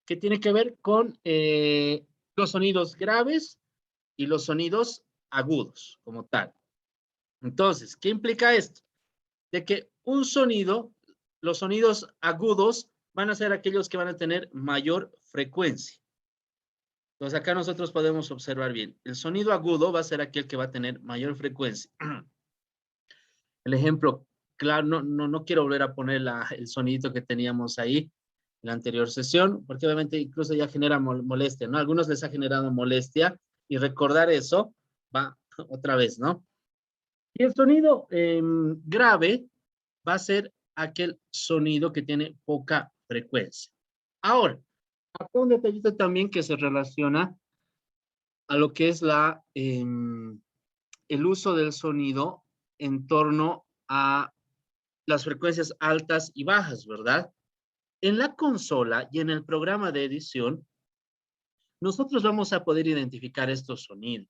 que tiene que ver con los sonidos graves y los sonidos agudos como tal. Entonces, ¿qué implica esto? De que un sonido, los sonidos agudos van a ser aquellos que van a tener mayor frecuencia. Entonces, acá nosotros podemos observar bien. El sonido agudo va a ser aquel que va a tener mayor frecuencia. El ejemplo, claro, no quiero volver a poner el sonidito que teníamos ahí en la anterior sesión, porque obviamente incluso ya genera molestia, ¿no? A algunos les ha generado molestia y recordar eso va otra vez, ¿no? Y el sonido grave va a ser aquel sonido que tiene poca frecuencia. Ahora, acá un detallito también que se relaciona a lo que es el uso del sonido en torno a las frecuencias altas y bajas, ¿verdad? En la consola y en el programa de edición, nosotros vamos a poder identificar estos sonidos.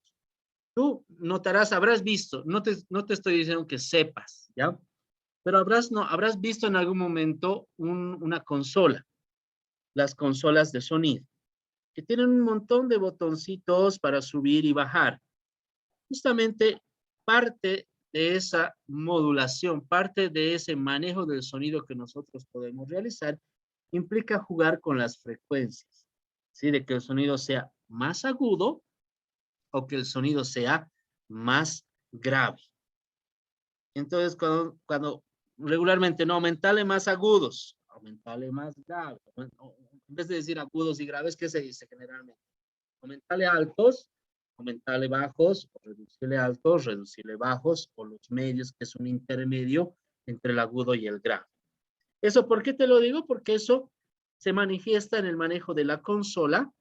Tú notarás, habrás visto, no te estoy diciendo que sepas, ¿ya? Pero habrás visto en algún momento una consola, las consolas de sonido, que tienen un montón de botoncitos para subir y bajar. Justamente parte de esa modulación, parte de ese manejo del sonido que nosotros podemos realizar, implica jugar con las frecuencias, ¿sí? De que el sonido sea más agudo o que el sonido sea más grave. Entonces, cuando regularmente no, aumentarle más agudos, aumentarle más grave. En vez de decir agudos y graves, ¿qué se dice generalmente? Aumentarle altos, aumentarle bajos, o reducirle altos, reducirle bajos, o los medios, que es un intermedio entre el agudo y el grave. ¿Eso por qué te lo digo? Porque eso se manifiesta en el manejo de la consola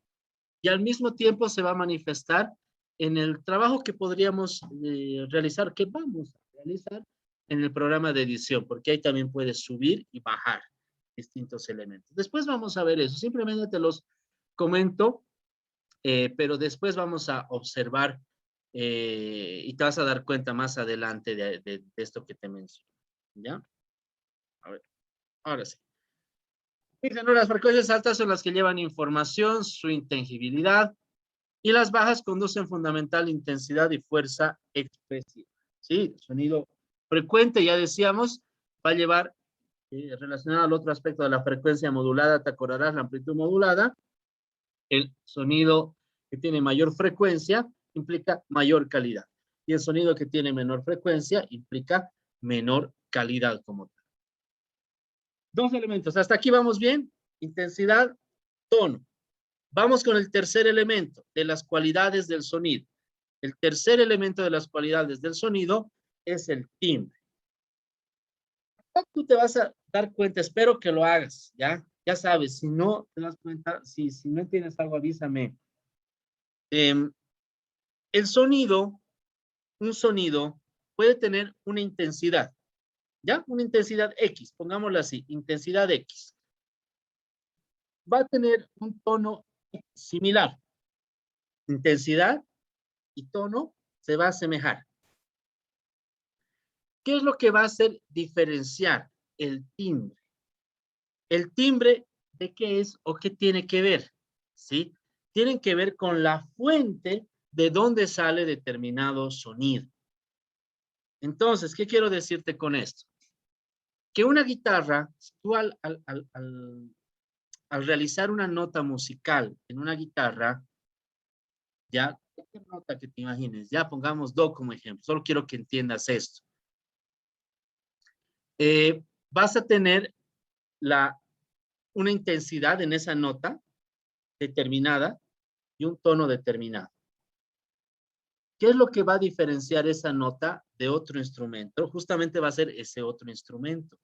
y al mismo tiempo se va a manifestar en el trabajo que podríamos realizar, que vamos a realizar en el programa de edición, porque ahí también puedes subir y bajar distintos elementos. Después vamos a ver eso, simplemente te los comento, pero después vamos a observar y te vas a dar cuenta más adelante de esto que te menciono. ¿Ya? A ver, ahora sí. Dicen, ¿no? Las frecuencias altas son las que llevan información, su intangibilidad, y las bajas conducen fundamental intensidad y fuerza expresiva. Sí, sonido frecuente, ya decíamos, va a llevar relacionado al otro aspecto de la frecuencia modulada, te acordarás, la amplitud modulada, el sonido que tiene mayor frecuencia implica mayor calidad. Y el sonido que tiene menor frecuencia implica menor calidad como tal. Dos elementos. Hasta aquí vamos bien. Intensidad, tono. Vamos con el tercer elemento de las cualidades del sonido. El tercer elemento de las cualidades del sonido es el timbre. Tú te vas a dar cuenta, espero que lo hagas, ¿ya? Ya sabes, si no te das cuenta, si no entiendes algo, avísame. El sonido, un sonido puede tener una intensidad, ¿ya? Una intensidad X, pongámoslo así, intensidad X. Va a tener un tono similar. Intensidad y tono se va a asemejar. ¿Qué es lo que va a hacer diferenciar el timbre? El timbre, ¿de qué es o qué tiene que ver? ¿Sí? Tienen que ver con la fuente de dónde sale determinado sonido. Entonces, ¿qué quiero decirte con esto? Que una guitarra, tú al realizar una nota musical en una guitarra, ya, ¿qué nota que te imagines? Ya pongamos do como ejemplo, solo quiero que entiendas esto. Vas a tener una intensidad en esa nota determinada y un tono determinado. ¿Qué es lo que va a diferenciar esa nota de otro instrumento? Justamente va a ser ese otro instrumento.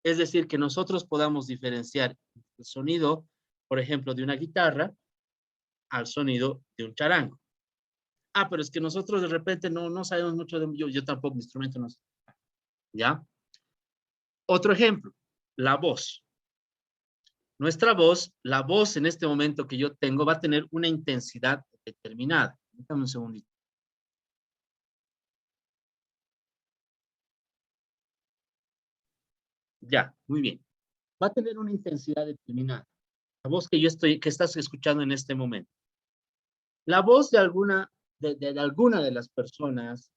Es decir, que nosotros podamos diferenciar el sonido, por ejemplo, de una guitarra al sonido de un charango. Ah, pero es que nosotros de repente no sabemos mucho de... Yo tampoco, mi instrumento no sé. ¿Ya? Otro ejemplo, la voz. Nuestra voz, la voz en este momento que yo tengo va a tener una intensidad determinada. Déjame un segundito. Ya, muy bien. Va a tener una intensidad determinada. La voz que estás escuchando en este momento. La voz de alguna de las personas,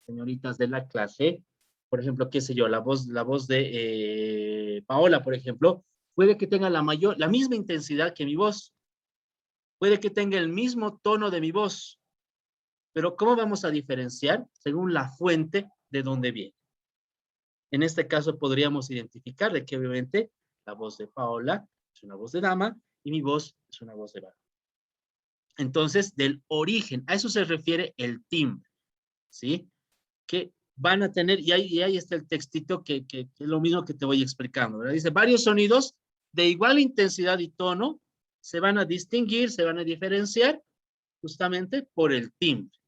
señoritas de la clase, por ejemplo, qué sé yo, la voz de Paola, por ejemplo, puede que tenga la misma intensidad que mi voz, puede que tenga el mismo tono de mi voz, pero ¿cómo vamos a diferenciar? Según la fuente de donde viene. En este caso podríamos identificar de que obviamente la voz de Paola es una voz de dama y mi voz es una voz de varón. Entonces, del origen, a eso se refiere el timbre, ¿sí? Que van a tener, y ahí está el textito que es lo mismo que te voy explicando, ¿verdad? Dice, varios sonidos de igual intensidad y tono se van a distinguir, se van a diferenciar justamente por el timbre,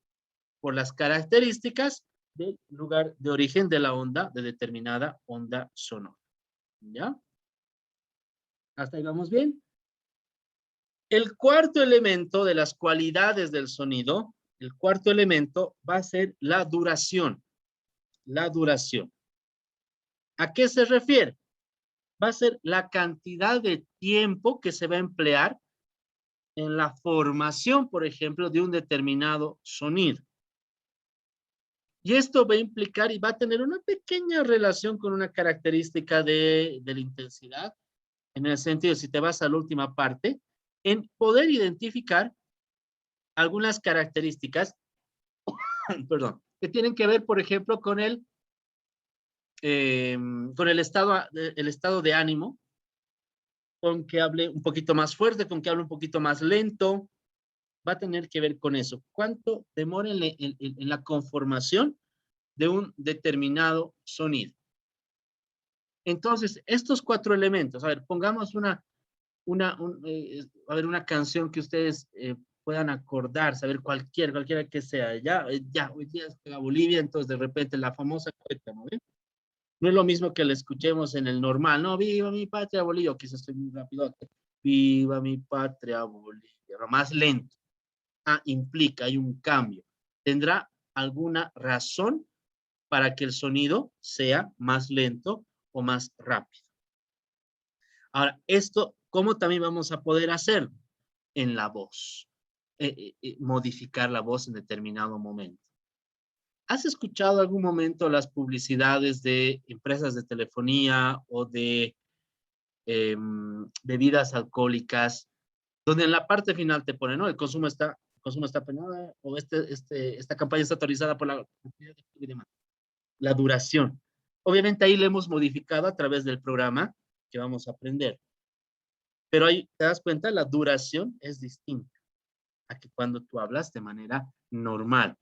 por las características del lugar de origen de la onda, de determinada onda sonora, ¿ya? ¿Hasta ahí vamos bien? El cuarto elemento de las cualidades del sonido, el cuarto elemento va a ser la duración. La duración. ¿A qué se refiere? Va a ser la cantidad de tiempo que se va a emplear en la formación, por ejemplo, de un determinado sonido. Y esto va a implicar y va a tener una pequeña relación con una característica de la intensidad, en el sentido, si te vas a la última parte, en poder identificar algunas características, perdón, que tienen que ver, por ejemplo, con el estado de ánimo, con que hable un poquito más fuerte, con que hable un poquito más lento, va a tener que ver con eso. ¿Cuánto demora en la conformación de un determinado sonido? Entonces, estos cuatro elementos, a ver, pongamos a ver, una canción que ustedes puedan acordar, saber cualquiera que sea. Ya, hoy día es la Bolivia, entonces de repente la famosa cueca, ¿no? No es lo mismo que la escuchemos en el normal, no, viva mi patria Bolivia, quizás estoy muy rápido, viva mi patria Bolivia, pero más lento. Implica, hay un cambio. ¿Tendrá alguna razón para que el sonido sea más lento o más rápido? Ahora, esto, ¿cómo también vamos a poder hacerlo? En la voz. Modificar la voz en determinado momento. ¿Has escuchado algún momento las publicidades de empresas de telefonía o de bebidas alcohólicas, donde en la parte final te pone, ¿no? El consumo está penado, o esta campaña está autorizada por la duración. Obviamente ahí le hemos modificado a través del programa que vamos a aprender. Pero ahí te das cuenta, la duración es distinta a que cuando tú hablas de manera normal.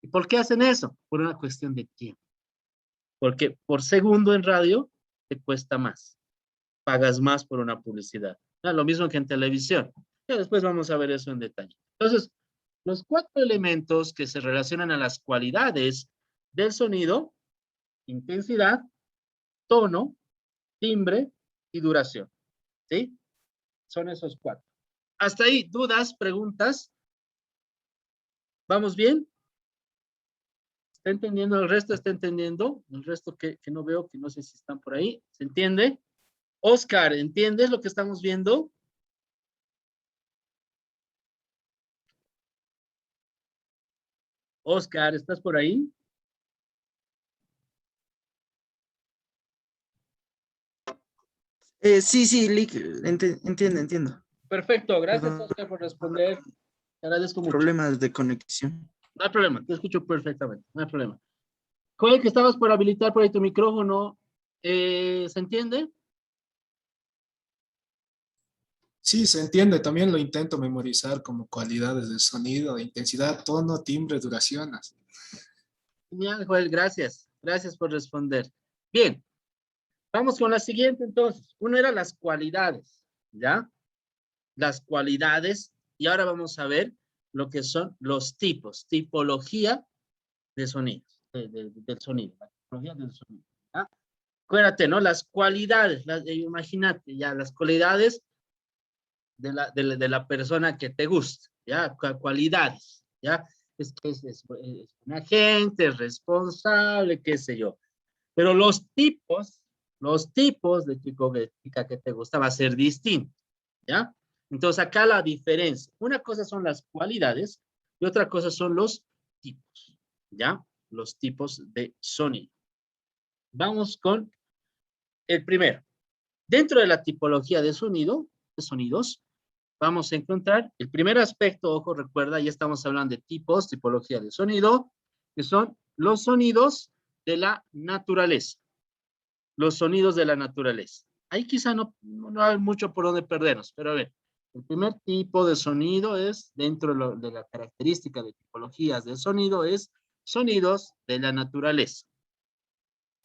¿Y por qué hacen eso? Por una cuestión de tiempo. Porque por segundo en radio te cuesta más. Pagas más por una publicidad. Lo mismo que en televisión. Ya después vamos a ver eso en detalle. Entonces, los cuatro elementos que se relacionan a las cualidades del sonido: intensidad, tono, timbre y duración. ¿Sí? Son esos cuatro. Hasta ahí, dudas, preguntas. ¿Vamos bien? ¿Está entendiendo el resto? ¿Está entendiendo? El resto que no veo, que no sé si están por ahí. ¿Se entiende? Oscar, ¿entiendes lo que estamos viendo? Oscar, ¿estás por ahí? Sí, Lick, entiendo. Perfecto, gracias Perdón, Oscar por responder. Te agradezco mucho. problemas de conexión. No hay problema, te escucho perfectamente, no hay problema. Joel, que estabas por habilitar por ahí tu micrófono, ¿se entiende? Sí, se entiende. También lo intento memorizar como cualidades del sonido, intensidad, tono, timbre, duraciones. Genial, Joel, gracias. Gracias por responder. Bien, vamos con la siguiente entonces. Uno era las cualidades, ¿ya? Las cualidades, y ahora vamos a ver lo que son los tipos, tipología de sonidos, del sonido, la tipología del sonido. ¿Ya? Acuérdate, ¿no? Las cualidades, imagínate ya, las cualidades de la persona que te gusta, ¿ya? Cualidades, ¿ya? Es que es un agente, es responsable, qué sé yo. Pero los tipos de chico que chica que te gusta va a ser distinto, ¿ya? Entonces, acá la diferencia. Una cosa son las cualidades y otra cosa son los tipos, ¿ya? Los tipos de sonido. Vamos con el primero. Dentro de la tipología de sonido, de sonidos, vamos a encontrar el primer aspecto, ojo, recuerda, ya estamos hablando de tipos, tipología de sonido, que son los sonidos de la naturaleza. Los sonidos de la naturaleza. Ahí quizá no hay mucho por donde perdernos, pero a ver, el primer tipo de sonido es, dentro de la característica de tipologías de sonido, es sonidos de la naturaleza.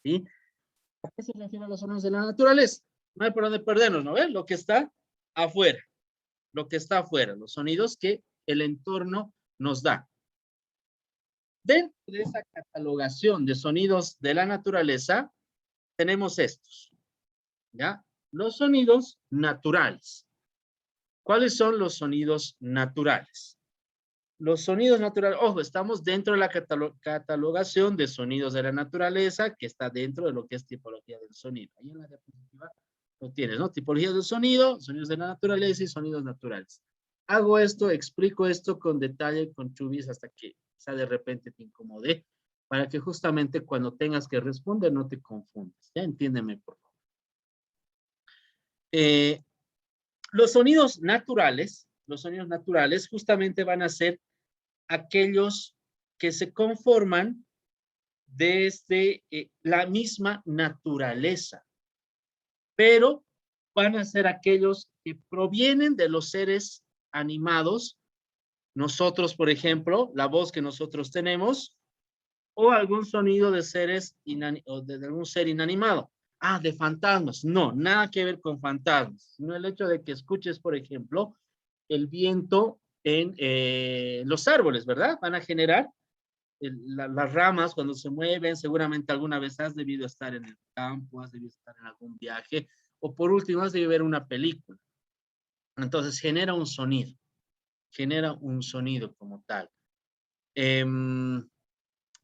¿Sí? ¿A qué se refieren los sonidos de la naturaleza? No hay por dónde perdernos, ¿no ven? Lo que está afuera, lo que está afuera, los sonidos que el entorno nos da. Dentro de esa catalogación de sonidos de la naturaleza, tenemos estos, ¿ya? Los sonidos naturales. ¿Cuáles son los sonidos naturales? Los sonidos naturales, ojo, estamos dentro de la catalogación de sonidos de la naturaleza, que está dentro de lo que es tipología del sonido. Ahí en la diapositiva lo tienes, ¿no? Tipología del sonido, sonidos de la naturaleza y sonidos naturales. Hago esto, explico esto con detalle, con chubis, hasta que quizá de repente te incomode, para que justamente cuando tengas que responder no te confundas. Ya entiéndeme, por favor. Los sonidos naturales justamente van a ser aquellos que se conforman desde la misma naturaleza, pero van a ser aquellos que provienen de los seres animados, nosotros, por ejemplo, la voz que nosotros tenemos, o algún sonido de seres o de algún ser inanimado. Ah, de fantasmas. No, nada que ver con fantasmas. No el hecho de que escuches, por ejemplo, el viento en los árboles, ¿verdad? Van a generar las ramas cuando se mueven. Seguramente alguna vez has debido estar en el campo, has debido estar en algún viaje, o por último has debido ver una película. Entonces genera un sonido como tal. El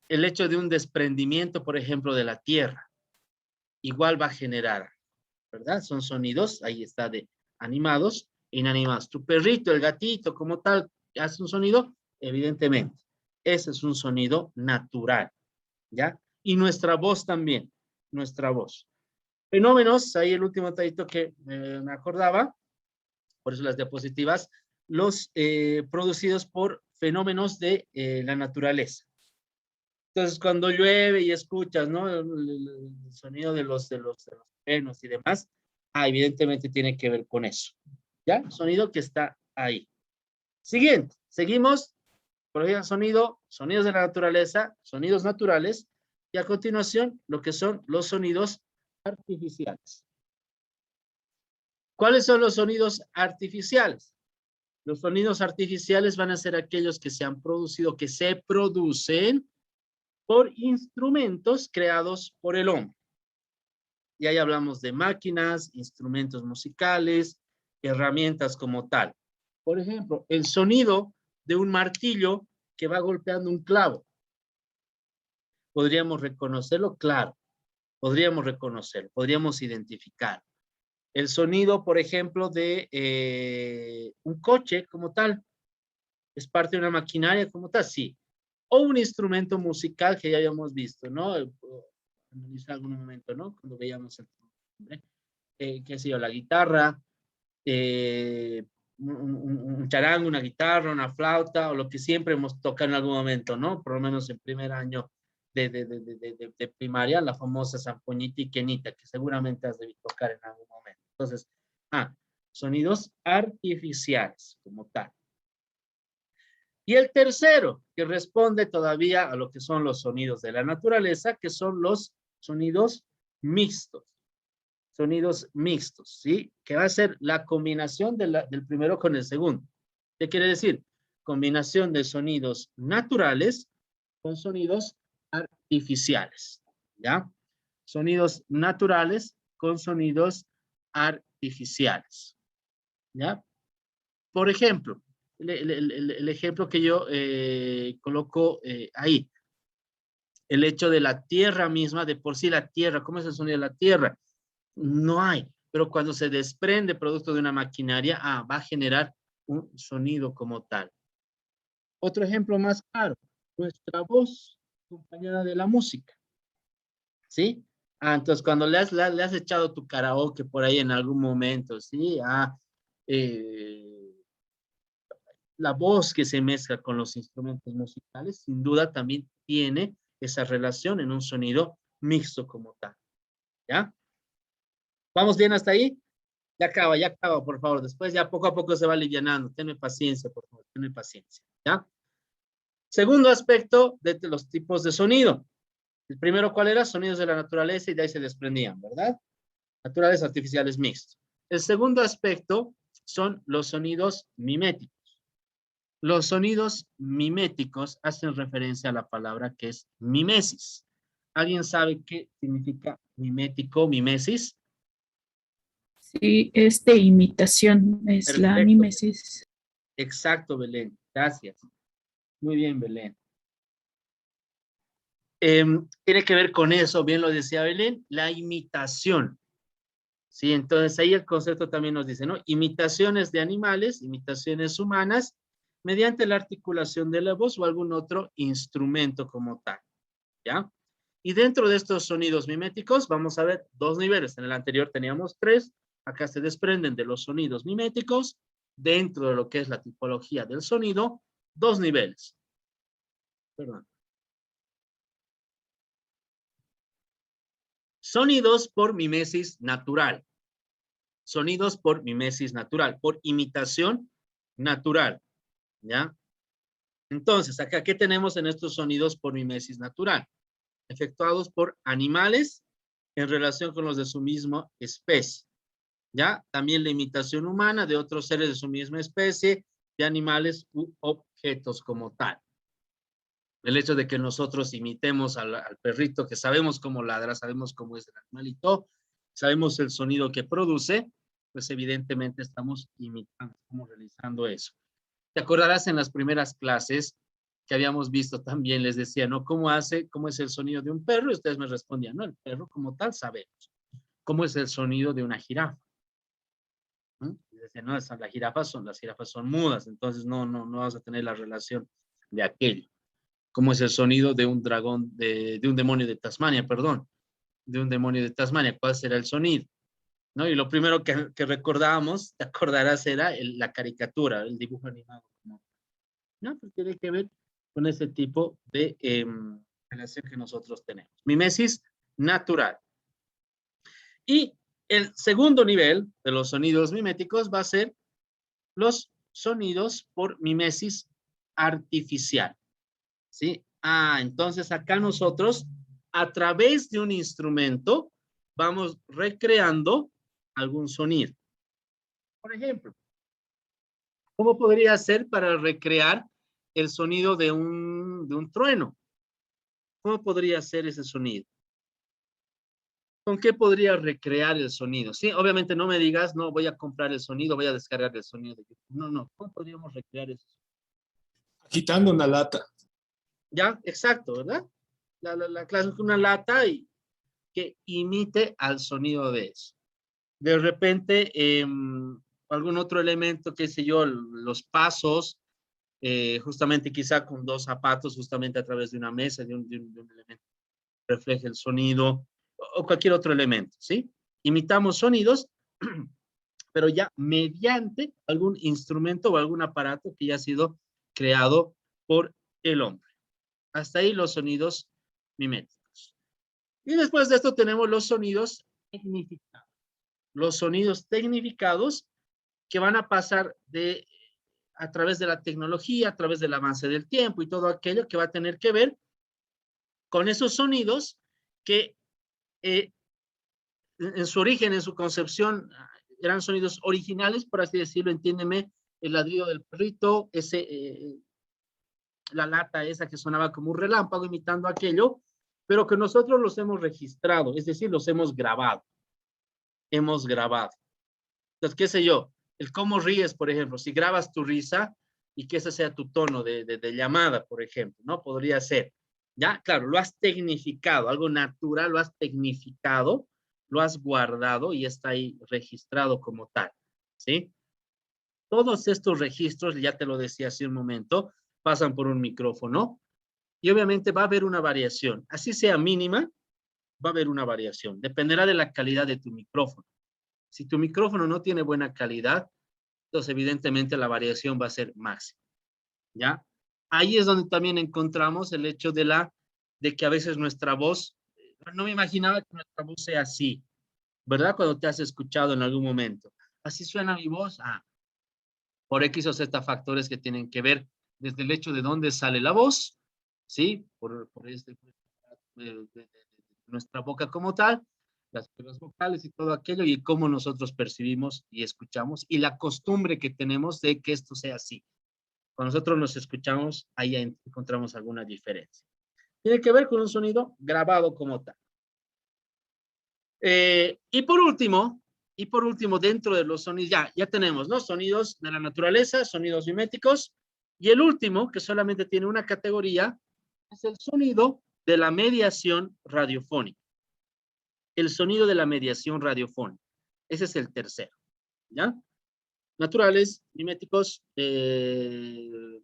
hecho de un desprendimiento, por ejemplo, de la tierra, igual va a generar, ¿verdad? Son sonidos, ahí está, de animados e inanimados. Tu perrito, el gatito, como tal, hace un sonido, evidentemente. Ese es un sonido natural, ¿ya? Y nuestra voz también, nuestra voz. Fenómenos, ahí el último detallito que me acordaba, por eso las diapositivas, los producidos por fenómenos de la naturaleza. Entonces, cuando llueve y escuchas, ¿no? El sonido de los truenos y demás, evidentemente tiene que ver con eso. ¿Ya? Sonido que está ahí. Siguiente, seguimos. Por ejemplo, sonidos de la naturaleza, sonidos naturales, y a continuación, lo que son los sonidos artificiales. ¿Cuáles son los sonidos artificiales? Los sonidos artificiales van a ser aquellos que se han producido, que se producen por instrumentos creados por el hombre. Y ahí hablamos de máquinas, instrumentos musicales, herramientas como tal. Por ejemplo, el sonido de un martillo que va golpeando un clavo. ¿Podríamos reconocerlo? Claro, podríamos reconocerlo, podríamos identificar. El sonido, por ejemplo, de un coche como tal, ¿es parte de una maquinaria como tal? Sí. O un instrumento musical que ya habíamos visto, ¿no? En algún momento, ¿no? Cuando veíamos qué sé yo, la guitarra, un charango, una guitarra, una flauta, o lo que siempre hemos tocado en algún momento, ¿no? Por lo menos en primer año de primaria, la famosa zampoñita y quenita, que seguramente has debido tocar en algún momento. Entonces, sonidos artificiales como tal. Y el tercero, que responde todavía a lo que son los sonidos de la naturaleza, que son los sonidos mixtos. Sonidos mixtos, ¿sí? Que va a ser la combinación del primero con el segundo. ¿Qué quiere decir? Combinación de sonidos naturales con sonidos artificiales, ¿ya? Sonidos naturales con sonidos artificiales, ¿ya? Por ejemplo, el ejemplo que yo coloco ahí, el hecho de la tierra misma, de por sí la tierra, ¿cómo es el sonido de la tierra? No hay. pero cuando se desprende producto de una maquinaria, va a generar un sonido como tal. Otro ejemplo más claro, nuestra voz acompañada de la música, ¿sí? Entonces cuando le has echado tu karaoke por ahí en algún momento, ¿sí? Eh, la voz que se mezcla con los instrumentos musicales, sin duda también tiene esa relación en un sonido mixto como tal, ¿ya? ¿Vamos bien hasta ahí? Ya acaba, por favor. Después ya poco a poco se va alivianando. Tenme paciencia, por favor, tenme paciencia, ¿ya? Segundo aspecto de los tipos de sonido. El primero, ¿cuál era? Sonidos de la naturaleza y de ahí se desprendían, ¿verdad? Naturales artificiales mixtos. El segundo aspecto son los sonidos miméticos. Los sonidos miméticos hacen referencia a la palabra que es mimesis. ¿Alguien sabe qué significa mimético, mimesis? Sí, es de imitación, es la Perfecto. mimesis. Exacto, Belén. Gracias. Muy bien, Belén. Tiene que ver con eso, bien lo decía Belén, la imitación. Sí, entonces ahí el concepto también nos dice, ¿no? Imitaciones de animales, imitaciones humanas, mediante la articulación de la voz o algún otro instrumento como tal, ¿ya? Y dentro de estos sonidos miméticos vamos a ver dos niveles. En el anterior teníamos tres, acá se desprenden de los sonidos miméticos, dentro de lo que es la tipología del sonido, dos niveles. Perdón. Sonidos por mimesis natural. Sonidos por mimesis natural, por imitación natural, ¿ya? Entonces, acá, ¿qué tenemos en estos sonidos por mimesis natural? Efectuados por animales en relación con los de su misma especie, ¿ya? También la imitación humana de otros seres de su misma especie, de animales u objetos como tal. El hecho de que nosotros imitemos al perrito, que sabemos cómo ladra, sabemos cómo es el animalito, sabemos el sonido que produce, pues evidentemente estamos imitando, estamos realizando eso. Te acordarás en las primeras clases que habíamos visto también, les decía, ¿no? ¿Cómo es el sonido de un perro? Y ustedes me respondían, no, el perro como tal sabemos. ¿Cómo es el sonido de una jirafa? Y decían, no, las jirafas son mudas, entonces no vas a tener la relación de aquello. ¿Cómo es el sonido de un dragón, de un demonio de Tasmania, perdón? De un demonio de Tasmania, ¿cuál será el sonido? ¿No? Y lo primero que recordábamos, te acordarás, era la caricatura, el dibujo animado. ¿No? Pues tiene que ver con ese tipo de relación que nosotros tenemos. Mimesis natural. Y el segundo nivel de los sonidos miméticos va a ser los sonidos por mimesis artificial. ¿Sí? Entonces acá nosotros, a través de un instrumento, vamos recreando algún sonido. Por ejemplo, ¿cómo podría ser para recrear el sonido de un trueno? ¿Cómo podría ser ese sonido? ¿Con qué podría recrear el sonido? Sí, obviamente no me digas, no, voy a comprar el sonido, voy a descargar el sonido de YouTube. No. ¿Cómo podríamos recrear eso? Agitando una lata. Ya, exacto, ¿verdad? La clase es una lata y que imite al sonido de eso. De repente, algún otro elemento, qué sé yo, los pasos, justamente quizá con dos zapatos, justamente a través de una mesa, de un elemento que refleje el sonido, o cualquier otro elemento, ¿sí? Imitamos sonidos, pero ya mediante algún instrumento o algún aparato que ya ha sido creado por el hombre. Hasta ahí los sonidos miméticos. Y después de esto tenemos los sonidos tecnificados. Los sonidos tecnificados que van a pasar a través de la tecnología, a través del avance del tiempo y todo aquello que va a tener que ver con esos sonidos que en su origen, en su concepción, eran sonidos originales, por así decirlo, entiéndeme, el ladrido del perrito, la lata esa que sonaba como un relámpago imitando aquello, pero que nosotros los hemos registrado, es decir, los hemos grabado. Hemos grabado. Entonces, qué sé yo, el cómo ríes, por ejemplo, si grabas tu risa y que ese sea tu tono de llamada, por ejemplo, ¿no? Podría ser. Ya, claro, lo has tecnificado, algo natural lo has tecnificado lo has guardado y está ahí registrado como tal, ¿sí? Todos estos registros, ya te lo decía hace un momento, pasan por un micrófono y obviamente va a haber una variación. Así sea mínima, va a haber una variación. Dependerá de la calidad de tu micrófono. Si tu micrófono no tiene buena calidad, entonces evidentemente la variación va a ser máxima, ¿ya? Ahí es donde también encontramos el hecho de que a veces nuestra voz, no me imaginaba que nuestra voz sea así, ¿verdad? Cuando te has escuchado en algún momento. Así suena mi voz, por X o Z factores que tienen que ver desde el hecho de dónde sale la voz, ¿sí? De nuestra boca como tal, las cuerdas vocales y todo aquello, y cómo nosotros percibimos y escuchamos, y la costumbre que tenemos de que esto sea así. Cuando nosotros nos escuchamos, ahí encontramos alguna diferencia. Tiene que ver con un sonido grabado como tal. Y por último, dentro de los sonidos, ya tenemos, ¿no? Sonidos de la naturaleza, sonidos miméticos, y el último, que solamente tiene una categoría, es el sonido de la mediación radiofónica. El sonido de la mediación radiofónica. Ese es el tercero, ¿ya? Naturales, miméticos, y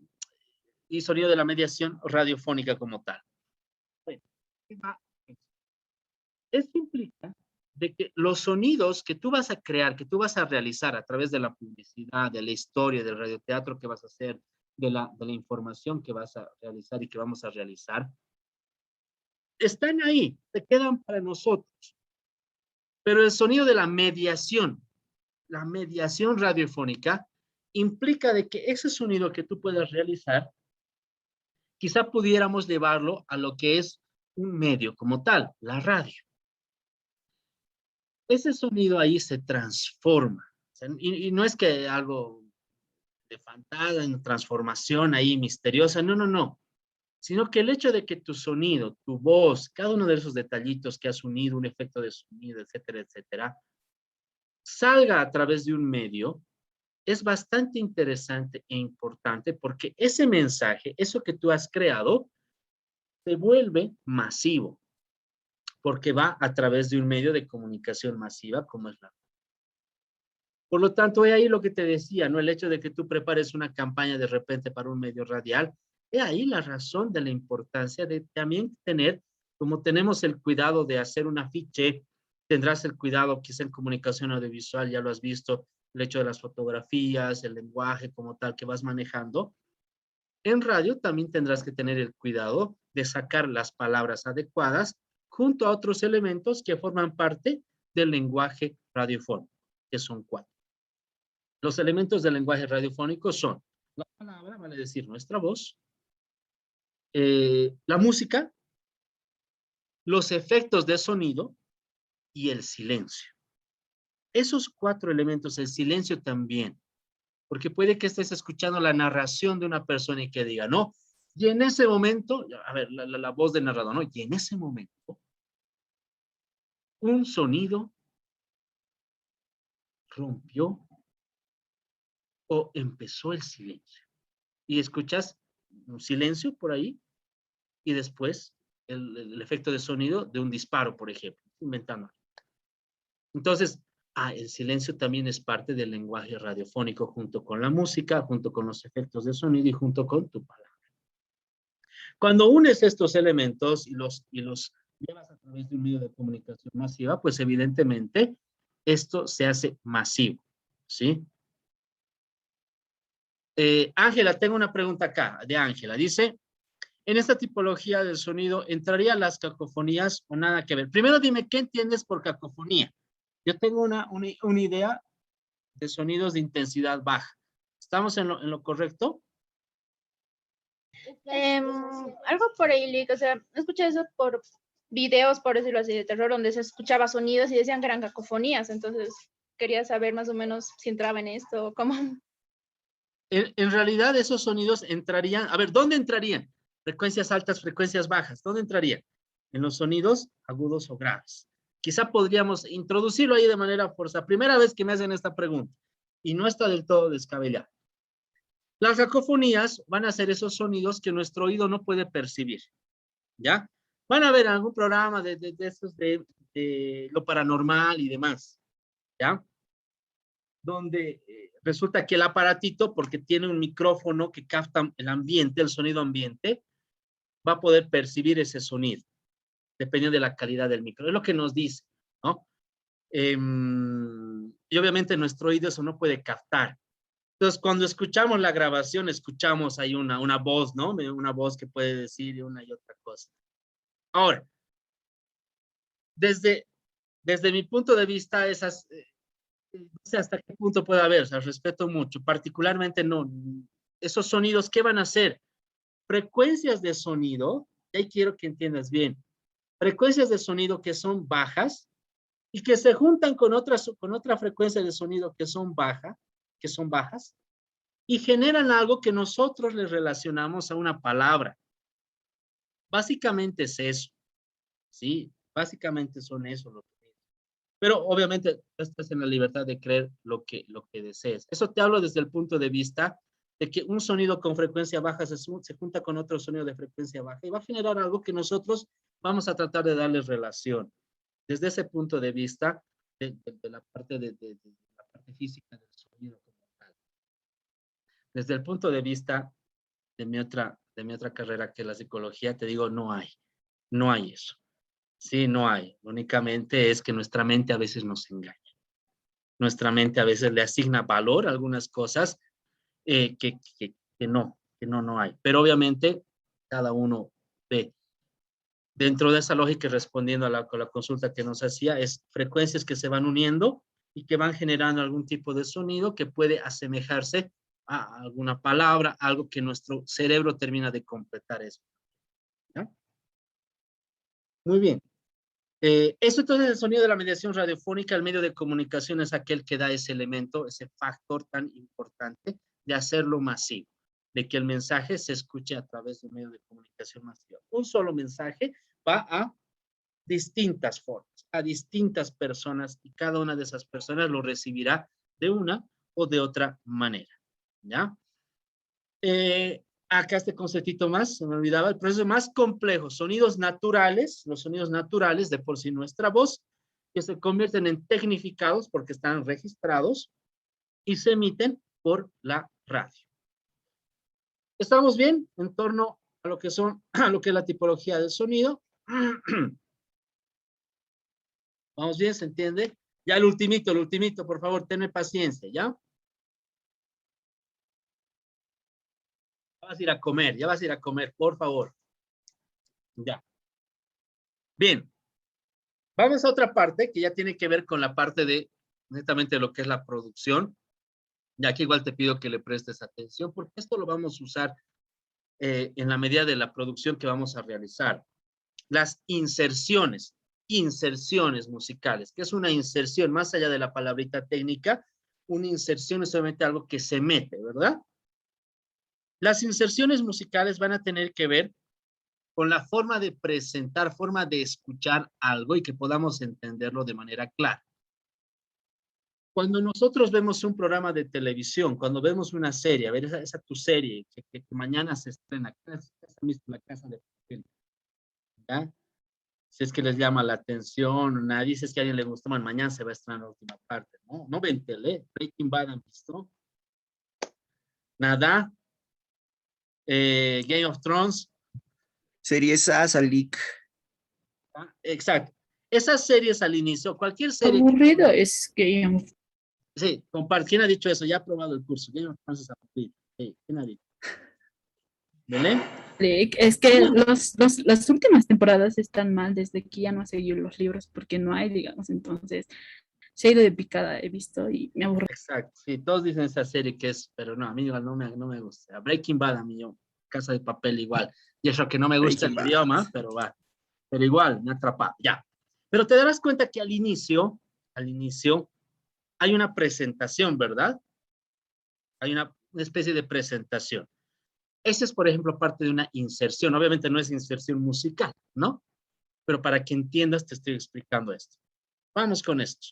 sonido de la mediación radiofónica como tal. Bueno, esto implica de que los sonidos que tú vas a crear, que tú vas a realizar a través de la publicidad, de la historia, del radioteatro que vas a hacer, de la información que vas a realizar y que vamos a realizar, están ahí, te quedan para nosotros. Pero el sonido de la mediación radiofónica, implica de que ese sonido que tú puedas realizar, quizá pudiéramos llevarlo a lo que es un medio como tal, la radio. Ese sonido ahí se transforma. O sea, y no es que algo de fantasía, en transformación ahí misteriosa, no. Sino que el hecho de que tu sonido, tu voz, cada uno de esos detallitos que has unido, un efecto de sonido, etcétera, etcétera, salga a través de un medio, es bastante interesante e importante porque ese mensaje, eso que tú has creado, se vuelve masivo, porque va a través de un medio de comunicación masiva como es la. Por lo tanto, he ahí lo que te decía, ¿no? El hecho de que tú prepares una campaña de repente para un medio radial, he ahí la razón de la importancia de también tener, como tenemos el cuidado de hacer un afiche, tendrás el cuidado quizá en comunicación audiovisual, ya lo has visto, el hecho de las fotografías, el lenguaje como tal que vas manejando. En radio también tendrás que tener el cuidado de sacar las palabras adecuadas junto a otros elementos que forman parte del lenguaje radiofónico, que son 4. Los elementos del lenguaje radiofónico son la palabra, vale decir nuestra voz, la música, los efectos de sonido y el silencio. Esos 4 elementos, el silencio también, porque puede que estés escuchando la narración de una persona y que diga, no, y en ese momento, a ver, la voz del narrador, ¿no? Y en ese momento, un sonido rompió o empezó el silencio. Y escuchas un silencio por ahí y después el efecto de sonido de un disparo, por ejemplo, inventando. Entonces, el silencio también es parte del lenguaje radiofónico junto con la música, junto con los efectos de sonido y junto con tu palabra. Cuando unes estos elementos y los llevas a través de un medio de comunicación masiva, pues evidentemente esto se hace masivo, ¿sí? Ángela, tengo una pregunta acá de Ángela. Dice, en esta tipología del sonido, ¿entrarían las cacofonías o nada que ver? Primero dime, ¿qué entiendes por cacofonía? Yo tengo una idea de sonidos de intensidad baja. ¿Estamos en lo correcto? Algo por ahí, Lick, o sea, escuché eso por videos, por decirlo así, de terror, donde se escuchaba sonidos y decían que eran cacofonías, entonces quería saber más o menos si entraba en esto o cómo. En realidad esos sonidos entrarían, a ver, ¿dónde entrarían? Frecuencias altas, frecuencias bajas, ¿dónde entrarían? En los sonidos agudos o graves. Quizá podríamos introducirlo ahí de manera forzada. Primera vez que me hacen esta pregunta y no está del todo descabellado. Las cacofonías van a ser esos sonidos que nuestro oído no puede percibir, ¿ya? Van a ver algún programa de esos de lo paranormal y demás, ¿ya? Donde resulta que el aparatito, porque tiene un micrófono que capta el ambiente, el sonido ambiente, va a poder percibir ese sonido, dependiendo de la calidad del micro. Es lo que nos dice, ¿no? Y obviamente nuestro oído eso no puede captar. Entonces, cuando escuchamos la grabación, escuchamos ahí una voz, ¿no? Una voz que puede decir una y otra cosa. Ahora, desde mi punto de vista, esas, no sé hasta qué punto puede haber, o sea, respeto mucho, particularmente no, esos sonidos, ¿qué van a hacer? Frecuencias de sonido, y ahí quiero que entiendas bien, frecuencias de sonido que son bajas y que se juntan con otra frecuencia de sonido que son bajas, y generan algo que nosotros le relacionamos a una palabra. Básicamente es eso, ¿sí? Básicamente son eso lo que es. Pero obviamente estás en la libertad de creer lo que desees. Eso te hablo desde el punto de vista de que un sonido con frecuencia baja se junta con otro sonido de frecuencia baja y va a generar algo que nosotros vamos a tratar de darle relación. Desde ese punto de vista, de la parte de la parte física del sonido como tal. Desde el punto de vista de mi otra carrera, que es la psicología, te digo, no hay eso. Sí, no hay. Únicamente es que nuestra mente a veces nos engaña. Nuestra mente a veces le asigna valor a algunas cosas que no hay. Pero obviamente cada uno ve. Dentro de esa lógica, respondiendo a la consulta que nos hacía, es frecuencias que se van uniendo y que van generando algún tipo de sonido que puede asemejarse a alguna palabra, algo que nuestro cerebro termina de completar eso. ¿Ya? Muy bien. Eso entonces, el sonido de la mediación radiofónica, el medio de comunicación es aquel que da ese elemento, ese factor tan importante de hacerlo masivo, de que el mensaje se escuche a través de un medio de comunicación masivo. Un solo mensaje va a distintas formas, a distintas personas, y cada una de esas personas lo recibirá de una o de otra manera, ¿ya? Acá este conceptito más, se me olvidaba, el proceso más complejo, sonidos naturales, los sonidos naturales de por sí nuestra voz, que se convierten en tecnificados porque están registrados y se emiten por la radio. ¿Estamos bien en torno a lo que a lo que es la tipología del sonido? ¿Vamos bien? ¿Se entiende? Ya el ultimito, por favor, tenme paciencia, ¿ya? Ya vas a ir a comer, por favor. Ya. Bien. Vamos a otra parte que ya tiene que ver con la parte de, netamente, lo que es la producción. Y aquí igual te pido que le prestes atención, porque esto lo vamos a usar en la medida de la producción que vamos a realizar. Las inserciones musicales. ¿Qué es una inserción? Más allá de la palabrita técnica, una inserción es solamente algo que se mete, ¿verdad? Las inserciones musicales van a tener que ver con la forma de presentar, forma de escuchar algo y que podamos entenderlo de manera clara. Cuando nosotros vemos un programa de televisión, cuando vemos una serie, a ver, esa tu serie que mañana se estrena, La Casa de Papel, ¿ya? Si es que les llama la atención, nadie dice que a alguien le gustó, mañana se va a estrenar la última parte, ¿no? No ven tele, Breaking Bad han visto, nada, Game of Thrones. Series League. Exacto. Esas series al inicio, cualquier serie. Aburrido es Game of. Sí, ¿quién ha dicho eso? Ya ha probado el curso. Game of Thrones es aburrido. Sí, ¿quién ha dicho? ¿Belén? Es que las últimas temporadas están mal desde que ya no ha seguido los libros porque no hay, digamos, entonces se ha ido de picada, he visto y me aburre. Exacto, sí, todos dicen esa serie que es, pero no, a mí igual no me gusta. Breaking Bad, a mí yo, Casa de Papel igual. Y eso que no me gusta el idioma, pero va. Pero igual, me atrapa, ya. Pero te darás cuenta que al inicio hay una presentación, ¿verdad? Hay una especie de presentación. Esa es, por ejemplo, parte de una inserción. Obviamente no es inserción musical, ¿no? Pero para que entiendas, te estoy explicando esto. Vamos con esto,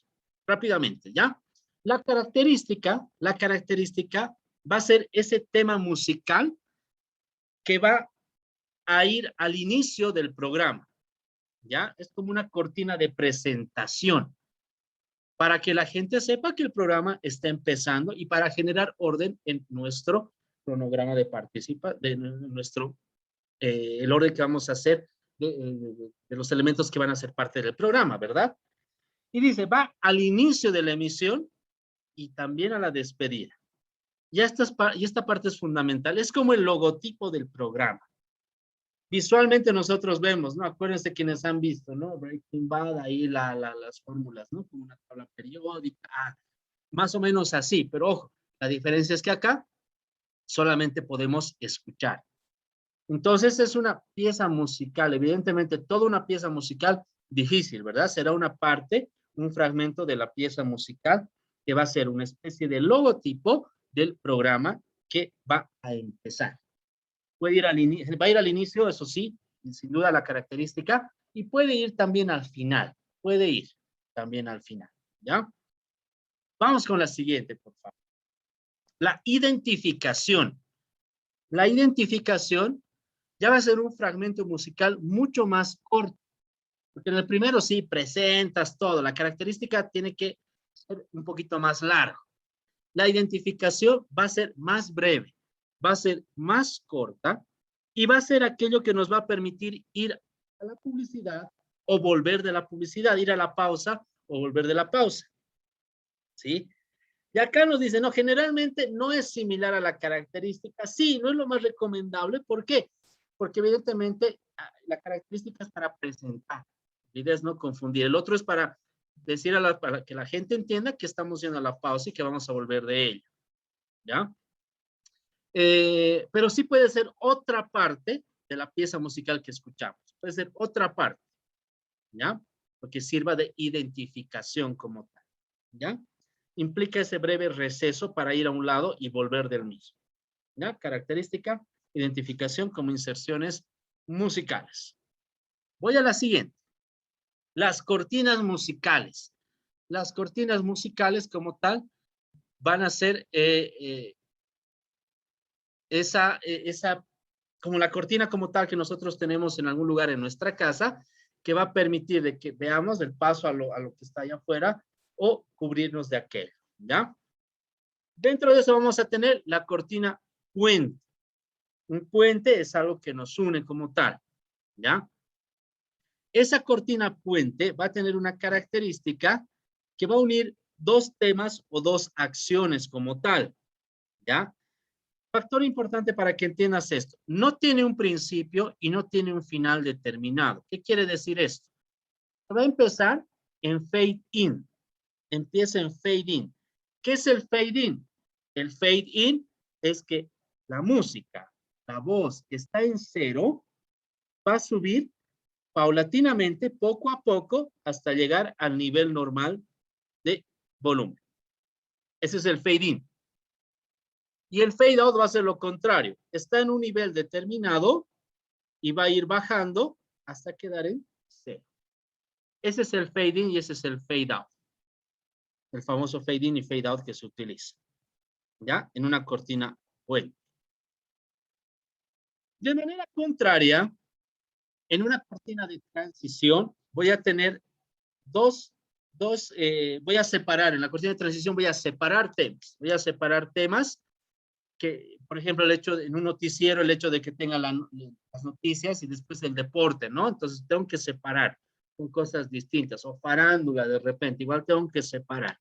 rápidamente, ¿ya? La característica va a ser ese tema musical que va a ir al inicio del programa. ¿ya? Es como una cortina de presentación para que la gente sepa que el programa está empezando y para generar orden en nuestro cronograma de nuestro, el orden que vamos a hacer de los elementos que van a ser parte del programa, ¿verdad? Y dice, va al inicio de la emisión y también a la despedida. Y esta parte es fundamental, es como el logotipo del programa. Visualmente nosotros vemos, ¿no? Acuérdense quienes han visto, ¿no? Breaking Bad, ahí las fórmulas, ¿no? Como una tabla periódica, más o menos así, pero ojo, la diferencia es que acá solamente podemos escuchar. Entonces es una pieza musical, evidentemente toda una pieza musical difícil, ¿verdad? Será una parte, un fragmento de la pieza musical que va a ser una especie de logotipo del programa que va a empezar. Va a ir al inicio, eso sí, sin duda la característica, y puede ir también al final, ¿ya? Vamos con la siguiente, por favor. La identificación. La identificación ya va a ser un fragmento musical mucho más corto, porque en el primero sí presentas todo, la característica tiene que ser un poquito más largo. La identificación va a ser más breve, va a ser más corta, y va a ser aquello que nos va a permitir ir a la publicidad o volver de la publicidad, ir a la pausa o volver de la pausa. ¿Sí? Y acá nos dice, no, generalmente no es similar a la característica. Sí, no es lo más recomendable. ¿Por qué? Porque evidentemente la característica es para presentar. La idea es no confundir. El otro es para decir para que la gente entienda que estamos yendo a la pausa y que vamos a volver de ella. ¿Ya? Pero sí puede ser otra parte de la pieza musical que escuchamos. Puede ser otra parte, ¿ya? Porque sirva de identificación como tal, ¿ya? Implica ese breve receso para ir a un lado y volver del mismo, ¿ya? Característica, identificación como inserciones musicales. Voy a la siguiente. Las cortinas musicales. Las cortinas musicales como tal van a ser como la cortina como tal que nosotros tenemos en algún lugar en nuestra casa, que va a permitir de que veamos el paso a lo que está allá afuera o cubrirnos de aquello, ¿ya? Dentro de eso vamos a tener la cortina puente. Un puente es algo que nos une como tal, ¿ya? Esa cortina puente va a tener una característica que va a unir dos temas o dos acciones como tal, ¿ya? Factor importante para que entiendas esto. No tiene un principio y no tiene un final determinado. ¿Qué quiere decir esto? Va a empezar en fade in. Empieza en fade in. ¿Qué es el fade in? El fade in es que la música, la voz que está en cero, va a subir paulatinamente, poco a poco, hasta llegar al nivel normal de volumen. Ese es el fade in. Y el fade out va a ser lo contrario. Está en un nivel determinado y va a ir bajando hasta quedar en cero. Ese es el fade in y ese es el fade out. El famoso fade in y fade out que se utiliza, ¿ya? En una cortina puente. De manera contraria, en una cortina de transición voy a tener voy a separar, en la cortina de transición voy a separar temas. Voy a separar temas que, por ejemplo, en un noticiero, el hecho de que tenga las noticias y después el deporte, ¿no? Entonces tengo que separar, son cosas distintas, o farándula de repente, igual tengo que separar.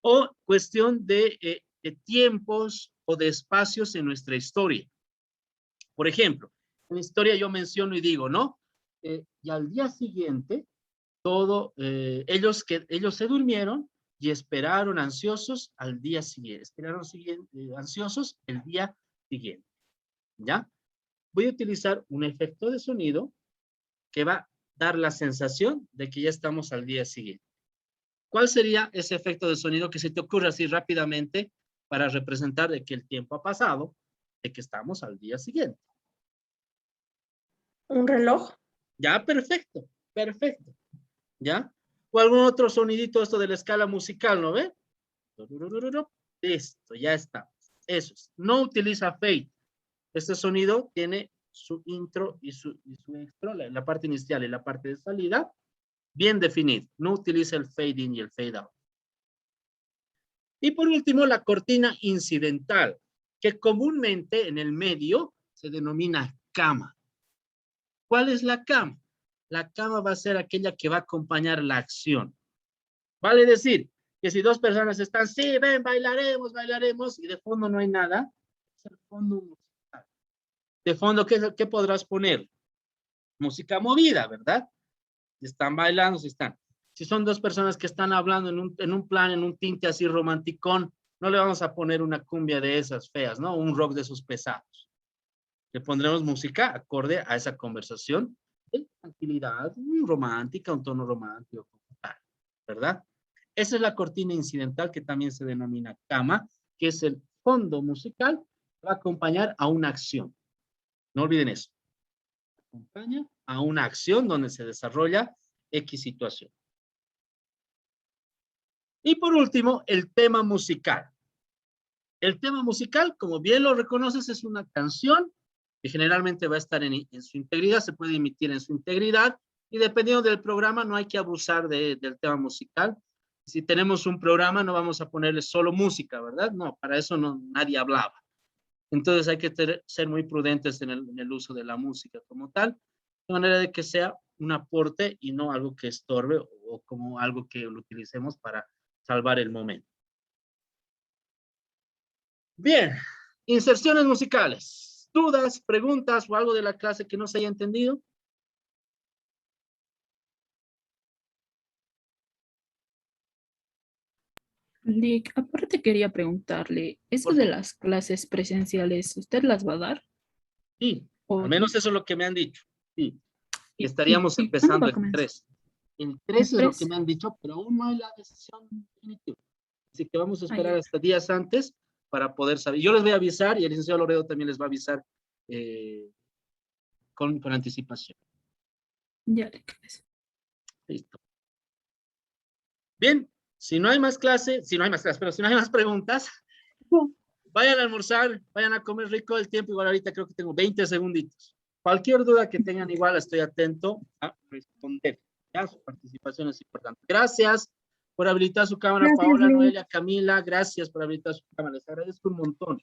O cuestión de tiempos o de espacios en nuestra historia. Por ejemplo, en la historia yo menciono y digo, ¿no? Y al día siguiente, ellos se durmieron y esperaron ansiosos al día siguiente, ansiosos el día siguiente, ¿ya? Voy a utilizar un efecto de sonido que va a dar la sensación de que ya estamos al día siguiente. ¿Cuál sería ese efecto de sonido que se te ocurre así rápidamente para representar de que el tiempo ha pasado, de que estamos al día siguiente? ¿Un reloj? Ya, perfecto, perfecto, ¿ya? O algún otro sonidito esto de la escala musical, ¿no ve? Listo, ya está. Eso es. No utiliza fade. Este sonido tiene su intro y su extra, la parte inicial y la parte de salida, bien definido. No utiliza el fade in y el fade out. Y por último, la cortina incidental, que comúnmente en el medio se denomina cama. ¿Cuál es la cama? La cama va a ser aquella que va a acompañar la acción. Vale decir que si dos personas están, sí, ven, bailaremos, bailaremos, y de fondo no hay nada, es el fondo musical. De fondo, ¿qué podrás poner? Música movida, ¿verdad? Si están bailando, si están. Si son dos personas que están hablando en un plan, en un tinte así romanticón, no le vamos a poner una cumbia de esas feas, ¿no? Un rock de esos pesados. Le pondremos música acorde a esa conversación de tranquilidad, romántica, un tono romántico, ¿verdad? Esa es la cortina incidental que también se denomina cama, que es el fondo musical que va a acompañar a una acción. No olviden eso. Acompaña a una acción donde se desarrolla X situación. Y por último, el tema musical. El tema musical, como bien lo reconoces, es una canción que generalmente va a estar en su integridad, se puede emitir en su integridad, y dependiendo del programa no hay que abusar del tema musical. Si tenemos un programa no vamos a ponerle solo música, ¿verdad? No, para eso no, nadie hablaba. Entonces hay que ser muy prudentes en el uso de la música como tal, de manera de que sea un aporte y no algo que estorbe o como algo que lo utilicemos para salvar el momento. Bien, inserciones musicales. ¿Dudas, preguntas o algo de la clase que no se haya entendido? Lick, aparte quería preguntarle, ¿eso Por de favor. las clases presenciales, usted las va a dar? Sí, ¿O al menos eso es lo que me han dicho. Sí, y, estaríamos y cuándo va empezando a el comenzar? 3. El El 3 es lo que 3. me han dicho, pero aún no hay la decisión definitiva. Así que vamos a Ah, esperar ya. hasta días antes para poder saber. Yo les voy a avisar y el licenciado Loredo también les va a avisar con anticipación. Ya, Lick, eso. Listo. Bien, si no hay más clases, pero si no hay más preguntas, vayan a almorzar, vayan a comer rico. El tiempo igual ahorita creo que tengo 20 segunditos. Cualquier duda que tengan igual estoy atento a responder. Ya, su participación es importante. Gracias por habilitar su cámara, Gracias, Paola, Lick. Noelia, Camila, gracias por habilitar su cámara. Les agradezco un montón.